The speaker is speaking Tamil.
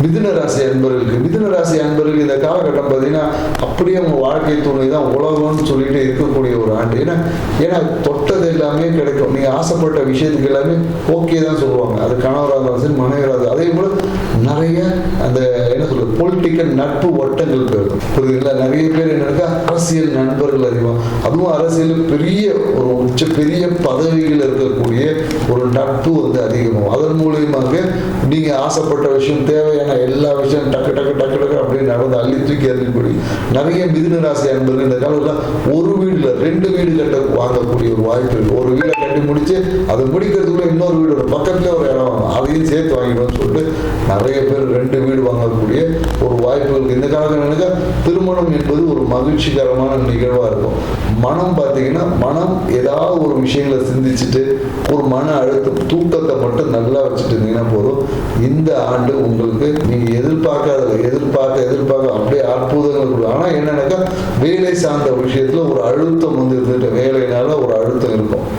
மிதுன ராசி அன்பர்களுக்கு இந்த காலகட்டம் பார்த்தீங்கன்னா அப்படியே அவங்க வாழ்க்கை துணை தான் உலகம்னு சொல்லிட்டு இருக்கக்கூடிய ஒரு ஆண்டு. ஏன்னா தொட்டது எல்லாமே கிடைக்கும். நீங்க ஆசைப்பட்ட விஷயத்துக்கு எல்லாமே ஓகே தான் சொல்லுவாங்க. அது கணவராக இருந்தாலும் சரி, மனைவராக இருந்தாலும். அதே போல நிறைய அந்த என்ன சொல்றது பொலிட்டிக்கல் நட்பு வட்டங்கள் பெறும். புரியுதுங்களா? நிறைய பேர் என்னக்கா அரசியல் நண்பர்கள் அதிகம். அதுவும் அரசியல் பெரிய பதவிகள் இருக்கக்கூடிய ஒரு நட்பு வந்து அதிகமாகும். அதன் மூலியமாக நீங்க ஆசைப்பட்ட விஷயம், தேவையான எல்லா விஷயம் டக்கு அப்படின்னு நடந்து அள்ளி தூக்கி எறிஞ்சபடி நிறைய மிதுன ராசி அன்பர்கள் இந்த காலத்தில் ஒரு வீடுல 2 வீடு கட்ட வாங்கக்கூடிய ஒரு வாய்ப்பு இருக்கு. ஒரு வீடை கட்டி முடிச்சு அதை முடிக்கிறதுக்குள்ள இன்னொரு வீடு பக்கத்துல ஒரு இடம் வாங்க, அதையும் சேர்த்து வாங்கிடும்னு சொல்லிட்டு நிறைய பேர் 2 வீடு வாங்கக்கூடிய ஒரு வாய்ப்புகள் இந்த காலகட்டத்தில். திருமணம் என்பது ஒரு மகிழ்ச்சிகரமான நிகழ்வா இருக்கும். மனம் பார்த்தீங்கன்னா மனம் ஏதாவது ஒரு விஷயங்களை சிந்திச்சுட்டு ஒரு மன அழுத்தம் தூக்கத்தை மட்டும் நல்லா வச்சுட்டு இருந்தீங்கன்னா போதும். இந்த ஆண்டு உங்களுக்கு நீங்க எதிர்பார்க்க அப்படியே அற்புதங்கள். ஆனா என்னன்னாக்கா வேலை சார்ந்த விஷயத்துல ஒரு அழுத்தம் வந்து இருந்துட்டு வேலையினால ஒரு அழுத்தம் இருக்கும்.